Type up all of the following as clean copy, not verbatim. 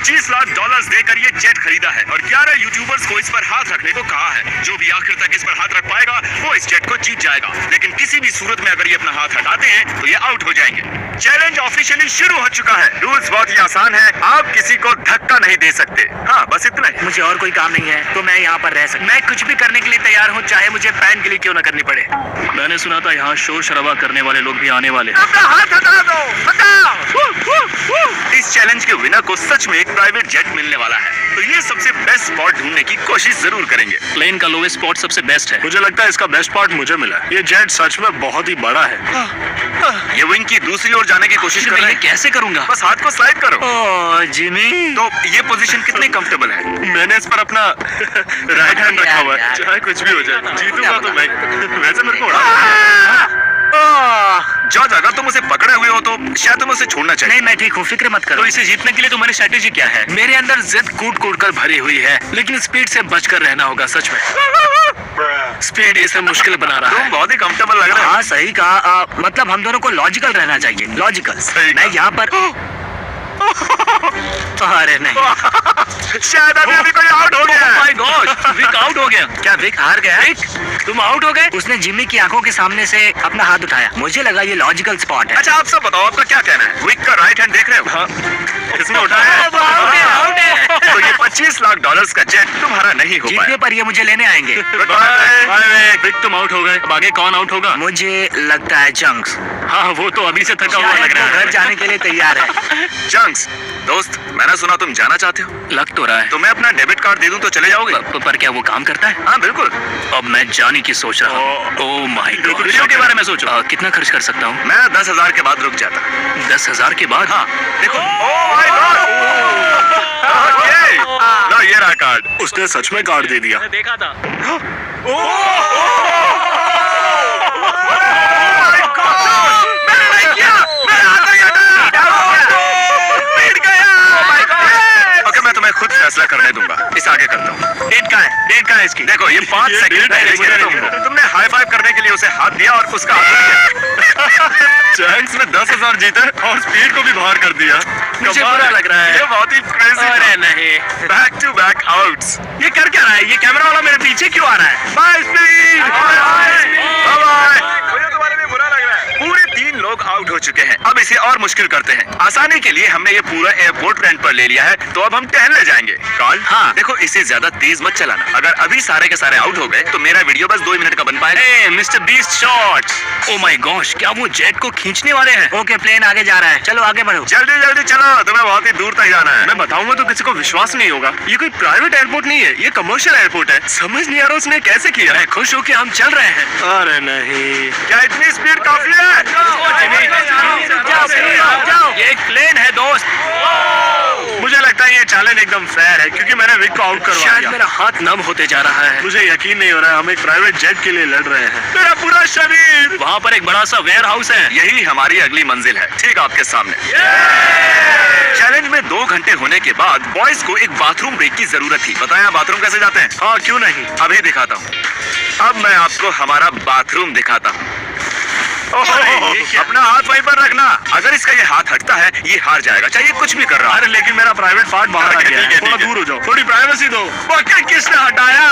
$25 लाख देकर ये जेट खरीदा है और 11 यूट्यूबर्स को इस पर हाथ रखने को कहा है। जो भी आखिर तक इस पर हाथ रख पाएगा वो इस जेट को जीत जाएगा, लेकिन किसी भी सूरत में अगर ये अपना हाथ हटाते हैं तो ये आउट हो जाएंगे। चैलेंज ऑफिशियली शुरू हो चुका है। रूल्स बहुत ही आसान है, आप किसी को धक्का नहीं दे सकते। हाँ, बस इतना ही। मुझे और कोई काम नहीं है तो मैं यहाँ पर रह सकता। मैं कुछ भी करने के लिए तैयार हूँ, चाहे मुझे पैन के लिए क्यों न करनी पड़े। मैंने सुना था यहाँ शोर शराबा करने वाले लोग भी आने वाले। अपना हाथ हटा दो, हटाओ। इस चैलेंज के विनर को सच में एक प्राइवेट जेट मिलने वाला है, तो ये सबसे बेस्ट स्पॉट ढूंढने की कोशिश जरूर करेंगे। प्लेन का लोवेस्ट स्पॉट सबसे बेस्ट है। मुझे लगता है इसका बेस्ट पार्ट मुझे मिला। ये जेट सच में बहुत ही बड़ा है। ये विंग की दूसरी ओर जाने की कोशिश कर रहे हैं। कैसे करूंगा? बस हाथ को स्लाइड करो। ओह जिमी, तो ये पोजीशन कितनी कंफर्टेबल है? मैंने इस पर अपना राइट हैंड रखा हुआ है, चाहे कुछ भी हो जाए। जीतूंगा तो मैं। वैसे मेरे को जॉर्ज, अगर तुम उसे पकड़े हुए हो तो शायद तुम्हें उसे छोड़ना चाहिए। नहीं मैं ठीक हूँ, फिक्र मत करो। तो इसे जीतने के लिए तुम्हारी स्ट्रेटेजी क्या है? मेरे अंदर जिद कूट कूट कर भरी हुई है, लेकिन स्पीड से बचकर रहना होगा। सच में स्पीड इसे मुश्किल बना रहा तुम है। बहुत ही कंफर्टेबल लग रहे हो। हाँ सही कहा। मतलब हम दोनों को लॉजिकल रहना चाहिए। लॉजिकल। सही मैं कहा। यहाँ पर अरे नहीं, शायद अभी कोई आउट हो गया। माय गॉड, विक आउट हो गया। क्या विक हार गया? विक, तुम आउट हो गए? उसने जिमी की आंखों के सामने से अपना हाथ उठाया। मुझे लगा ये लॉजिकल स्पॉट है। अच्छा, आप सब बताओ, आपका क्या कहना है? विक का राइट हैंड देख रहे हो? हाँ, किसने उठाया? आउट है। तो ये $25 लाख का जेट तुम्हारा नहीं हो जीतने पाया। पर ये मुझे लेने आएंगे। बाय। विक, तुम आउट हो गए। अब आगे कौन आउट होगा? मुझे लगता है जंक्स। हाँ, वो तो अभी से थका हुआ शायद लग वो रहा घर है। जाने के लिए तैयार है। जंक्स, दोस्त, मैंने सुना तुम जाना चाहते हो। लग तो रहा है। तो मैं अपना डेबिट कार्ड दे दूं तो चले जाओगे? पर क्या वो काम करता है? हाँ बिल्कुल। अब मैं जाने की सोच रहा हूँ। ओह माय गॉड, वीडियो के बारे में सोचो। कितना खर्च कर सकता हूँ? मैं 10,000 के बाद रुक जाता। 10,000 के बाद? हाँ देखो। Oh my God. ओके, लो ये रहा कार्ड। उसने सच में कार्ड दे दिया। देखा था। ओके, मैं तुम्हें खुद फैसला करने दूंगा। इस आगे करता हूँ। डेट का है इसकी। देखो, ये 5 सेकंड है। तुमने हाई फाइव करने के लिए उसे हाथ दिया और उसका हाथ दिया। जैंक्स ने 10,000 जीते और स्पीड को भी बाहर कर दिया। मुझे बुरा लग रहा है। ये बहुत ही क्रेजी। अरे नहीं, बैक टू बैक आउट्स। ये कर क्या रहा है? ये कैमरा वाला मेरे पीछे क्यों आ रहा है? By speed. बाय। मुझे तुम्हारे लिए बुरा लग रहा है। पूरे 3 लोग आउट हो चुके हैं। अब इसे और मुश्किल करते हैं। आसानी के लिए हमने ये पूरा एयरपोर्ट रेंट पर ले लिया है, तो अब हम टहलने जाएंगे। कॉल? हाँ। देखो, इसे ज्यादा तेज मत चलाना। अगर अभी सारे के सारे आउट हो गए तो मेरा वीडियो बस 2 मिनट का बन पाएगा। Hey, Mr. Beast Shorts! Oh my gosh, क्या वो जेट को खींचने वाले हैं? ओके, प्लेन आगे जा रहा है। चलो आगे बढ़ो। जल्दी जल्दी चलो, तुम्हें बहुत ही दूर तक जाना है। मैं बताऊंगा तो किसी को विश्वास नहीं होगा। ये कोई प्राइवेट एयरपोर्ट नहीं है, ये कमर्शियल एयरपोर्ट है। समझ नहीं आ रहा उसने कैसे किया। मैं खुश हूँ कि हम चल रहे हैं। अरे नहीं, क्या इतनी स्पीड काफी है? ये एक प्लेन है दोस्त। मुझे लगता है ये चैलेंज एकदम फेयर है क्योंकि मैंने विक को आउट करवा शायद दिया। मेरा हाथ नम होते जा रहा है। मुझे यकीन नहीं हो रहा है, हम एक प्राइवेट जेट के लिए लड़ रहे हैं। मेरा पूरा शरीर। वहाँ पर एक बड़ा सा वेयर हाउस है। यही हमारी अगली मंजिल है, ठीक आपके सामने। चैलेंज में 2 घंटे होने के बाद बॉयज को एक बाथरूम ब्रेक की जरूरत थी। बताएं आप बाथरूम कैसे जाते हैं? हाँ क्यों नहीं। अभी दिखाता हूँ। अब मैं आपको हमारा बाथरूम दिखाता हूँ। अपना हाथ वहीं पर रखना। अगर इसका ये हाथ हटता है ये हार जाएगा, चाहे कुछ भी कर रहा है। अरे लेकिन मेरा प्राइवेट पार्ट बाहर आ ठीक गया है, है। ठीक थोड़ा है। दूर हो जाओ, थोड़ी प्राइवेसी दो। बकेट किसने हटाया?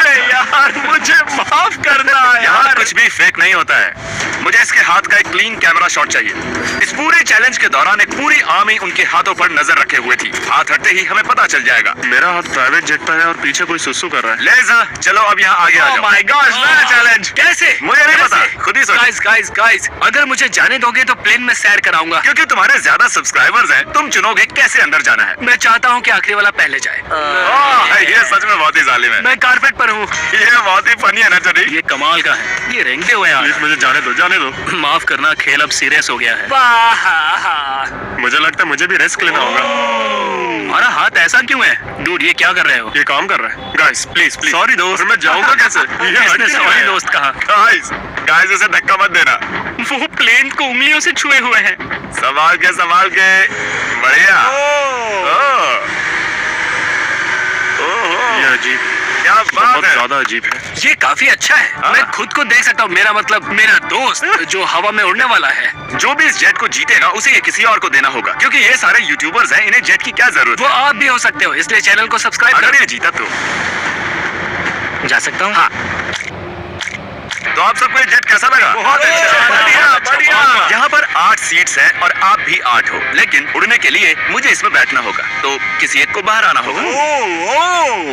अरे यार मुझे माफ करना यहाँ यार। कुछ भी फेक नहीं होता है। मुझे इसके हाथ का एक क्लीन कैमरा शॉट चाहिए। इस पूरे चैलेंज के दौरान एक पूरी आर्मी उनके हाथों पर नजर रखे हुए थी। हाथ हटते ही हमें पता चल जाएगा। मेरा हाथ प्राइवेट जेट पर है और पीछे कोई सुसु कर रहा है। लेजा, चलो अब यहाँ आगे आ Oh जाओ। my gosh, नया चैलेंज। कैसे? मुझे नहीं पता, खुद ही सोचो। गाइस, अगर मुझे जाने दोगे तो प्लेन में सैर कराऊंगा। क्योंकि तुम्हारे ज्यादा सब्सक्राइबर्स हैं, तुम चुनोगे कैसे अंदर जाना है। मैं चाहता हूँ कि आखिरी वाला पहले जाए। ये सच में बहुत ही जालिम है। मैं कारपेट पर हूँ। ये बहुत ही फनी है ना चली। ये कमाल का है। ये रेंगते हुए यार। प्लीज मुझे जाने दो, जाने दो। माफ करना, खेल अब सीरियस हो गया है। मुझे लगता है मुझे भी रिस्क लेना होगा। हमारा हाथ ऐसा क्यों है? डूड, ये क्या कर रहे हो? ये काम कर रहा है। Guys please please. सॉरी दोस्त। मैं जाऊंगा कैसे? ये हट इसने नहीं सॉरी रहा है। दोस्त कहा। गाइस इसे धक्का मत देना। वो प्लेन को उंगलियों से छुए हुए हैं। संभाल के। बढ़िया। ये अजीब, क्या बात बहुत है। ज्यादा अजीब है। ये काफी अच्छा है। मैं खुद को देख सकता हूँ, मेरा मतलब मेरा दोस्त जो हवा में उड़ने वाला है। जो भी इस जेट को जीतेगा उसे ये किसी और को देना होगा, क्योंकि ये सारे यूट्यूबर्स हैं, इन्हें जेट की क्या जरूरत वो है। आप भी हो सकते हो, इसलिए चैनल को सब्सक्राइब अगर करो। ये जीता तो जा सकता हूँ। हाँ। तो आप सबको ये जेट कैसा लगा? बहुत अच्छा, बढ़िया, बढ़िया। यहाँ पर 8 सीट्स हैं और आप भी 8 हो, लेकिन उड़ने के लिए मुझे इसमें बैठना होगा, तो किसी एक को बाहर आना होगा।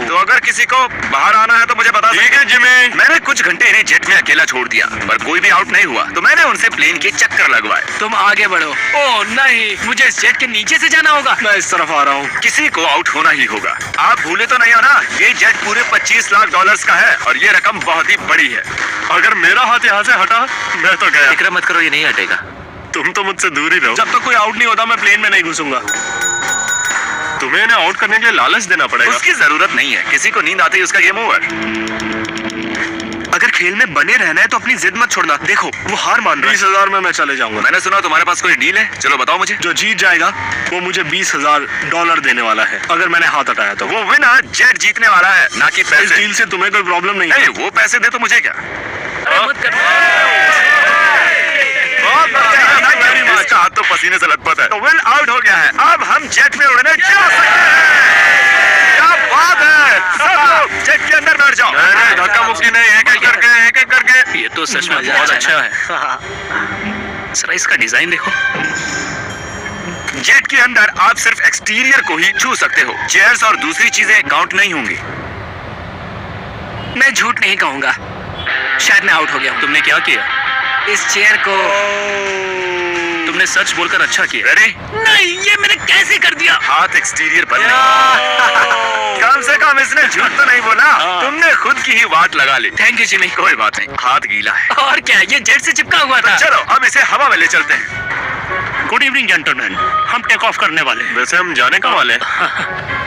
तो अगर किसी को बाहर आना है तो मुझे बता। ठीक है जिमी। मैंने कुछ घंटे इन्हें जेट में अकेला छोड़ दिया, पर कोई भी आउट नहीं हुआ, तो मैंने उनसे प्लेन के चक्कर लगवाए। तुम आगे बढ़ो। ओह नहीं, मुझे इस जेट के नीचे से जाना होगा। मैं इस तरफ आ रहा हूँ। किसी को आउट होना ही होगा। आप भूले तो नहीं हो ना, ये जेट पूरे $25 लाख का है और ये रकम बहुत ही बड़ी है। अगर मेरा हाथ यहाँ से हटा, मैं तो गया। फिक्र मत करो, ये नहीं हटेगा। तुम तो मुझसे दूर ही रहो। जब तक कोई आउट नहीं होता मैं प्लेन में नहीं घुसूंगा। तुम्हें इन्हें आउट करने के लिए लालच देना पड़ेगा। उसकी जरूरत नहीं है, किसी को नींद आती है उसका गेम ओवर। अगर खेल में बने रहना है तो अपनी जिद मत छोड़ना। देखो वो हार मान रहा है। 20,000 में मैं चले जाऊंगा। मैंने सुना तुम्हारे पास कोई डील है, चलो बताओ मुझे। जो जीत जाएगा वो मुझे $20,000 देने वाला है, अगर मैंने हाथ हटाया तो। वो विनर जेट जीतने वाला है, ना कि इस पैसे। डील से तुम्हें कोई प्रॉब्लम नहीं है। नहीं, वो पैसे दे तो मुझे क्या। मत करो। बहुत बढ़िया। इसका हाथ तो पसीने से लथपथ है। तो विल आउट हो गया है, अब हम जेट में उड़ने जा सकते हैं। क्या बात है, सब लोग जेट के अंदर बैठ जाओ। धक्का मुक्की नहीं, एक एक करके। ये तो सच में बहुत अच्छा है। सर इसका डिजाइन देखो। जेट के अंदर आप सिर्फ एक्सटीरियर को ही छू सकते हो, चेयर्स और दूसरी चीजें काउंट नहीं होंगी। मैं झूठ नहीं कहूंगा, शायद मैं आउट हो गया हूँ। तुमने क्या किया? इस चेयर को तुमने सच बोलकर अच्छा किया। रेडी? नहीं, ये मैंने कैसे कर दिया? हाथ एक्सटीरियर पर नहीं। कम से कम इसने झूठ तो नहीं बोला, तुमने खुद की ही वाट लगा ली। Thank you Jimmy. कोई बात नहीं, हाथ गीला है। और क्या, ये जेट से चिपका हुआ था। चलो अब इसे हवा में ले चलते हैं। गुड इवनिंग जेंटलमैन, हम टेक ऑफ करने वाले हैं। वैसे हम जाने कब वाले हैं?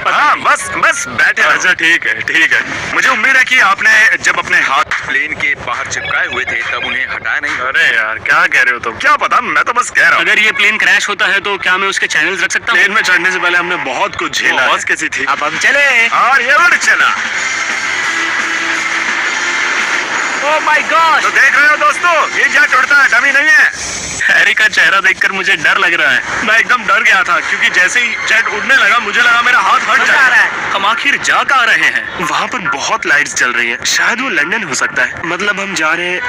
हाँ बस बैठे रहो। अच्छा ठीक है ठीक है। मुझे उम्मीद है कि आपने जब अपने हाथ प्लेन के बाहर चिपकाए हुए थे तब उन्हें हटाया नहीं। अरे यार क्या कह रहे हो तुम? क्या पता, मैं तो बस कह रहा हूँ। अगर ये प्लेन क्रैश होता है तो क्या मैं उसके चैनल्स रख सकता हूँ? प्लेन में चढ़ने से पहले हमने बहुत कुछ झेला है। बॉस कैसी थी? अब हम चले। और ये उड़ चला। Oh my God. तो देख रहे हो दोस्तों, ये जेट उड़ता है, डमी नहीं है। हैरी का चेहरा देखकर मुझे डर लग रहा है। मैं एकदम डर गया था क्योंकि जैसे ही जेट उड़ने लगा मुझे लगा मेरा हाथ हट जाए। हम आखिर जा कहाँ रहे हैं? वहाँ पर बहुत लाइट्स जल रही हैं। शायद वो लंदन हो सकता है। मतलब हम जा रहे हैं,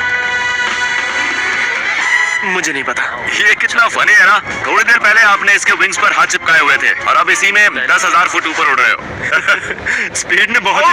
मुझे नहीं पता। ये कितना फनी है ना। थोड़ी देर पहले आपने इसके विंग्स पर हाथ चिपकाए हुए थे और अब इसी में 10,000 फुट ऊपर उड़ रहे हो। स्पीड में बहुत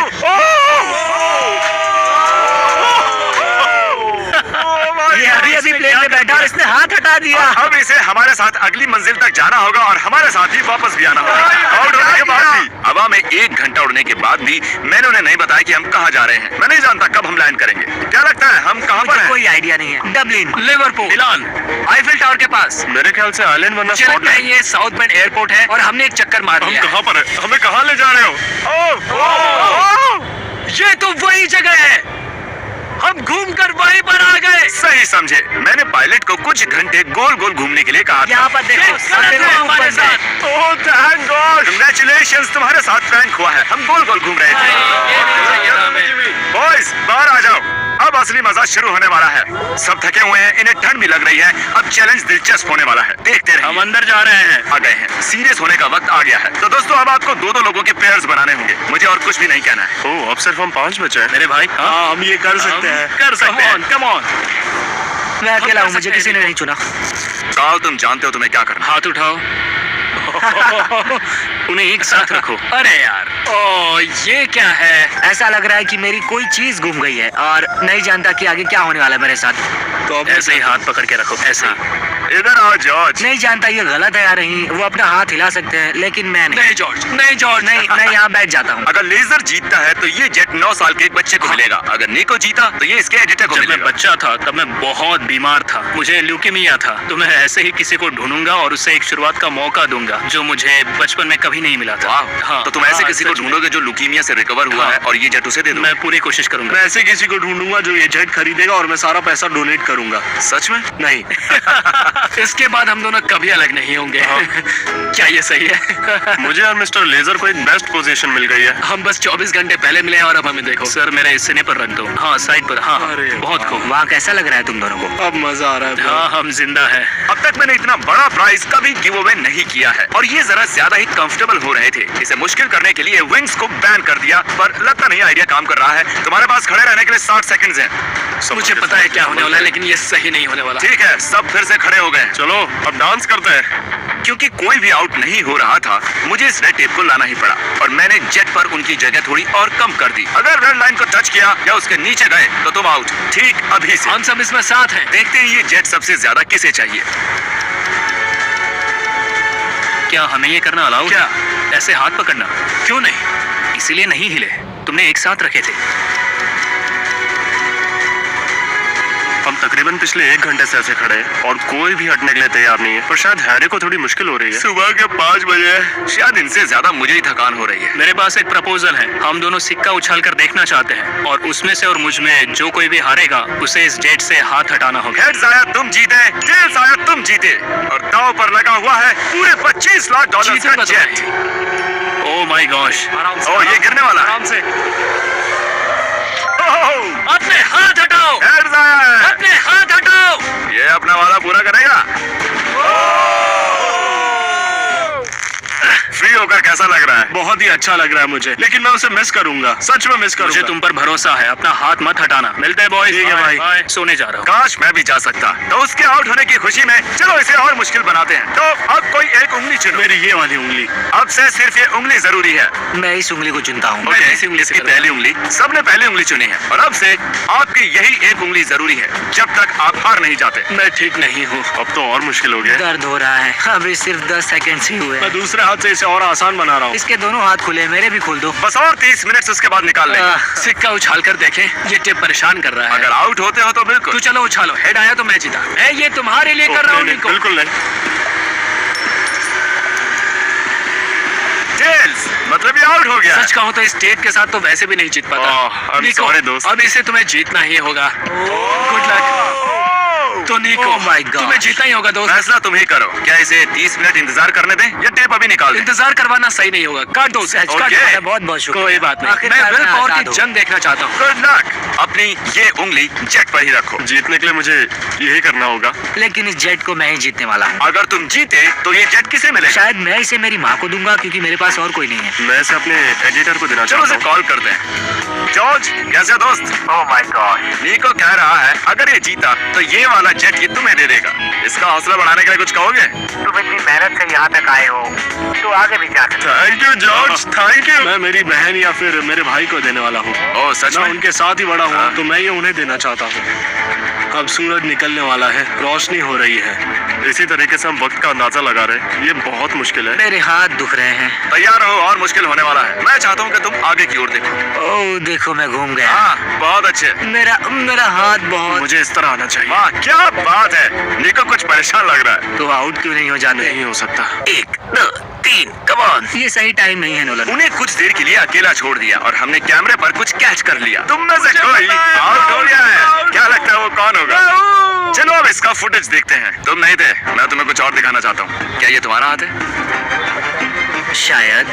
ये अभी प्लेन में बैठा और इसने हाथ हटा दिया। अब इसे हमारे साथ अगली मंजिल तक जाना होगा और हमारे साथ ही वापस भी आना होगा। और उड़ने के बाद भी, हवा में 1 घंटा उड़ने के बाद भी मैंने उन्हें नहीं बताया कि हम कहाँ जा रहे हैं। मैं नहीं जानता कब हम लैंड करेंगे। क्या लगता है हम कहाँ पर हैं? कोई आइडिया नहीं है। डबलिन, लिवरपूल, मिलान, आईफिल टावर के पास। मेरे ख्याल से आइलैंड वरना मुझे लगता है स्कॉटलैंड। ये साउथ बेंड एयरपोर्ट है और हमने एक चक्कर मार हम लिया। कहाँ पर है? हमें कहाँ ले जा रहे हो? ये तो वही जगह है, हम घूमकर वहीं पर आ गए। सही समझे। मैंने पायलट को कुछ घंटे गोल गोल घूमने के लिए कहा था। यहाँ पर देखो, हमारे साथ। ओह थैंक गॉड, कांग्रेचुलेशंस, तुम्हारे साथ प्रैंक हुआ है। हम गोल गोल घूम रहे थे। बॉयज बाहर आ जाओ, अब असली मजा शुरू होने वाला है। सब थके हुए हैं, इन्हें ठंड भी लग रही है। अब चैलेंज दिलचस्प होने वाला है, देखते रहिए। हम अंदर जा रहे हैं। आ गए हैं, सीरियस होने का वक्त आ गया है। तो दोस्तों अब आपको 2-2 लोगों के पेयर्स बनाने होंगे। मुझे और कुछ भी नहीं कहना है। ओह अब सिर्फ हम 5 बचे हैं। मेरे भाई, हाँ हम ये कर सकते हैं। कर सकते हैं। Come on. मैं अकेला हूँ, मुझे किसी ने नहीं चुना। कार्ल तुम जानते हो तुम्हें क्या करना है। हाथ उठाओ। उन्हें एक साथ रखो। अरे यार, ओ ये क्या है? ऐसा लग रहा है कि मेरी कोई चीज गुम गई है और नहीं जानता कि आगे क्या होने वाला है मेरे साथ। तो अब ऐसे ही हाथ पकड़ के रखो, ऐसे ही। इधर आओ जॉर्ज। नहीं जानता ये गलत है या नहीं। वो अपना हाथ हिला सकते हैं लेकिन मैं नहीं। नहीं जॉर्ज, नहीं जॉर्ज, नहीं। मैं यहाँ बैठ जाता हूँ। अगर लेजर जीतता है तो ये जेट 9 साल के एक बच्चे को मिलेगा। अगर निको जीता तो ये इसके एडिटर को जब मैं मिलेगा। बच्चा था तब मैं बहुत बीमार था, मुझे ल्यूकेमिया था। तो मैं ऐसे ही किसी को ढूंढूंगा और उसे एक शुरुआत का मौका दूंगा जो मुझे बचपन में कभी नहीं मिला था। वाह, तो तुम ऐसे किसी को ढूंढोगे जो ल्यूकीमिया से रिकवर हुआ है और ये जेट उसे दे दो। मैं पूरी कोशिश करूंगा। मैं ऐसे किसी को ढूंढूंगा जो ये जेट खरीदेगा और मैं सारा पैसा डोनेट करूंगा। सच में? नहीं इसके बाद हम दोनों कभी अलग नहीं होंगे। क्या ये सही है? मुझे और मिस्टर लेजर को एक बेस्ट पोजीशन मिल गई है। हम बस 24 घंटे पहले मिले हैं और अब हमें देखो। सर मेरे सीने पर रख दो। हाँ साइड पर। हाँ बहुत खूब। वहाँ कैसा लग रहा है तुम दोनों को? अब मजा आ रहा है। हाँ हम जिंदा है। अब तक मैंने इतना बड़ा प्राइज कभी गिव अवे नहीं किया है और ये जरा ज्यादा ही कंफर्टेबल हो रहे थे। इसे मुश्किल करने के लिए विंग्स को बैन कर दिया, पर लगता नहीं आइडिया काम कर रहा है। तुम्हारे पास खड़े रहने के लिए 60 सेकंड्स हैं। मुझे पता है क्या होने वाला है, लेकिन ये सही नहीं होने वाला। ठीक है, सब फिर से खड़े हो गए। चलो अब डांस करते हैं। क्योंकि कोई भी आउट नहीं हो रहा था, मुझे इस रेड टेप को लाना ही पड़ा और मैंने जेट पर उनकी जगह थोड़ी और कम कर दी। अगर रेड लाइन को टच किया या उसके नीचे गए तो तुम आउट। ठीक अभी से हम सब इसमें साथ हैं। देखते हैं ये जेट सबसे ज्यादा किसे चाहिए। क्या हमें ये करना अलाउ? क्या ऐसे हाथ पकड़ना? क्यों नहीं? इसीलिए नहीं हिले, तुमने एक साथ रखे थे। हम तकरीबन पिछले 1 घंटे से ऐसे खड़े हैं और कोई भी हटने के लिए तैयार नहीं है। पर शायद हैरी को थोड़ी मुश्किल हो रही है। सुबह के 5 बजे है, शायद इनसे ज्यादा मुझे ही थकान हो रही है। मेरे पास एक प्रपोजल है। हम दोनों सिक्का उछाल कर देखना चाहते हैं और उसमें से और मुझ में जो कोई भी हारेगा उसे इस जेट से हाथ हटाना होगा। हेड्स आया तुम जीते, टेल्स आया तुम जीते और दांव पर लगा हुआ है पूरे $25 लाख का जेट। Oh my gosh. ओ ये गिरने वाला है। आराम से। ओह, अपने हाथ हटाओ। हेड्स आया है। अपने हाथ हटाओ। ये अपना वादा पूरा करेगा। फ्री होकर कैसा लग रहा है? बहुत ही अच्छा लग रहा है मुझे, लेकिन मैं उसे मिस करूंगा। सच में मिस करूंगा। मुझे तुम पर भरोसा है। अपना हाथ मत हटाना। मिलते हैं बॉयज। ठीक है भाई। सोने जा रहा हूँ। काश मैं भी जा सकता। तो उसके आउट होने की खुशी में चलो इसे और मुश्किल बनाते हैं। तो अब कोई एक उंगली चुनो। मेरी ये वाली उंगली। अब से सिर्फ ये उंगली जरूरी है। मैं इस उंगली को चुनता हूँ। ओके, इसी उंगली से इसकी करूंगा। पहली उंगली, सबने पहली उंगली चुनी है और अब से आपकी यही एक उंगली जरूरी है जब तक आप हार नहीं जाते। मैं ठीक नहीं हूँ। अब तो और मुश्किल हो गया। दर्द हो रहा है। अभी सिर्फ 10 सेकंड ही हुए। मैं दूसरे हाथ से इसे और आसान बना रहा हूँ। इसके दोनों हाथ खुले, मेरे भी खोल दो। बस और 30 मिनट उसके बाद निकाल लेंगे। सिक्का उछाल कर देखें। ये टिप परेशान कर रहा है। अगर आउट होते हो तो बिल्कुल। तो चलो उछालो। हेड आया तो मैं जीता। मैं ये तुम्हारे लिए कर रहा हूँ। नहीं, निको। बिल्कुल नहीं। टेल्स, मतलब ये आउट हो गया। सच कहूँ तो इस टेप के साथ तो वैसे भी नहीं जीत पाता। I'm निको, sorry, दोस्त। अब इसे तुम्हें जीतना ही होगा। Good luck. तो निको, Oh my God। तुम्हें जीतना ही होगा दोस्त। फैसला तुम ही करो। क्या इसे 30 मिनट इंतजार करने दें या टेप अभी निकाल दें? इंतजार करवाना सही नहीं होगा। काट दो उसे। सच काट Okay। दो। बहुत बहुत शुक्रिया। कोई बात नहीं। आखिरकार मैं विल पावर आजाद की हूँ। जंग देखना चाहता हूँ। Good luck. अपनी ये उंगली जेट पर ही रखो। जीतने के लिए मुझे यही करना होगा। लेकिन इस जेट को मैं ही जीतने वाला हूँ। अगर तुम जीते तो ये जेट किसे मिलेगा? शायद मैं इसे मेरी माँ को दूंगा, क्योंकि मेरे पास और कोई नहीं है। मैं इसे अपने एडिटर को देना चलो उसे चाहता हूँ। कॉल करते हैं। जॉर्ज, कैसे दोस्त? Oh my God. नीको कह रहा है अगर ये जीता तो ये वाला जेट ये तुम्हें दे देगा। इसका हौसला बढ़ाने के लिए कुछ कहोगे? तुम इतनी मेहनत से यहाँ तक आए हो तो आगे भी जा सकते हो। Thank you George, thank you. मैं मेरी बहन या फिर मेरे भाई को देने वाला हूँ। ओह सच मैं में? उनके साथ ही बड़ा हुआ हाँ। तो मैं ये उन्हें देना चाहता हूँ। अब सूरज निकलने वाला है, रोशनी हो रही है। इसी तरीके से हम वक्त का अंदाजा लगा रहे हैं। ये बहुत मुश्किल है। मेरे हाथ दुख रहे हैं। तैयार रहो, और मुश्किल होने वाला है। मैं चाहता हूँ कि तुम आगे की ओर देखो। ओह देखो, मैं घूम गया। हाँ, बहुत अच्छे। मेरा मेरा हाथ बहुत। मुझे इस तरह आना चाहिए। वाह, क्या बात है। नीको कुछ परेशान लग रहा है। तो आउट क्यों नहीं हो जाते? नहीं हो सकता। 1, 2, 3, कम ऑन। ये सही टाइम नहीं है नोलन। उन्हें कुछ देर के लिए अकेला छोड़ दिया और हमने कैमरे पर कुछ कैच कर लिया। तुम में से कोई आउट हो गया है। क्या लगता है वो कौन होगा? चलो अब इसका फुटेज देखते हैं। तुम नहीं थे, मैं तुम्हें कुछ और दिखाना चाहता हूँ। क्या ये तुम्हारा हाथ है? शायद।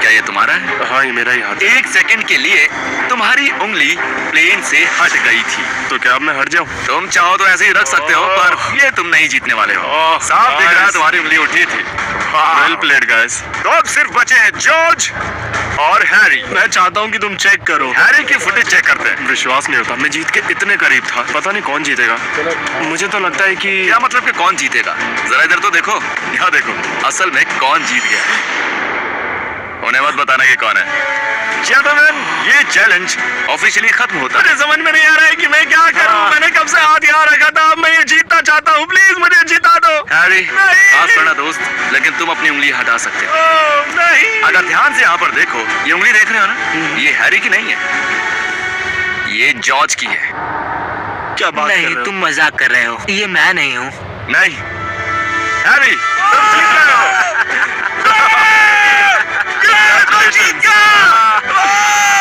क्या ये तुम्हारा है? हाँ, ये मेरा ही हाथ है। 1 सेकंड के लिए तुम्हारी उंगली प्लेन से हट गई थी। तो क्या अब मैं हट जाऊँ? तुम चाहो तो ऐसे ही रख सकते हो, पर ये तुम नहीं जीतने वाले हो। साफ दिख रहा है तुम्हारी उंगली उठी थी। Well played guys. तो अब सिर्फ बचे हैं जॉर्ज और हैरी। मैं चाहता हूँ कि तुम चेक करो। हैरी की फुटेज चेक करते हैं। विश्वास नहीं होता, मैं जीत के इतने करीब था। पता नहीं कौन जीतेगा। मुझे तो लगता है कि क्या मतलब कि कौन जीतेगा? जरा इधर तो देखो, यहाँ देखो। असल में कौन जीत गया? उन्हें मत बताना कि कौन है। जेंटलमैन, ये चैलेंज ऑफिशियली खत्म होता है। मुझे समझ में नहीं आ रहा है कि मैं क्या करूं। मैंने कब से हाथ यहाँ रखा था। अब मैं ये जीतना चाहता हूँ। प्लीज मुझे जिता दो। हैरी, नहीं। माफ करना दोस्त, लेकिन तुम अपनी उंगली हटा सकते हो। नहीं। अगर ध्यान से यहाँ पर देखो, ये उंगली देख रहे हो ना? ये हैरी की नहीं है, ये जॉर्ज की है। क्या बात कर नहीं, रहे हो? तुम मजाक कर रहे हो। ये मैं नहीं हूँ। नहीं हैरी, तुम जीत रहे हो। जीत गया।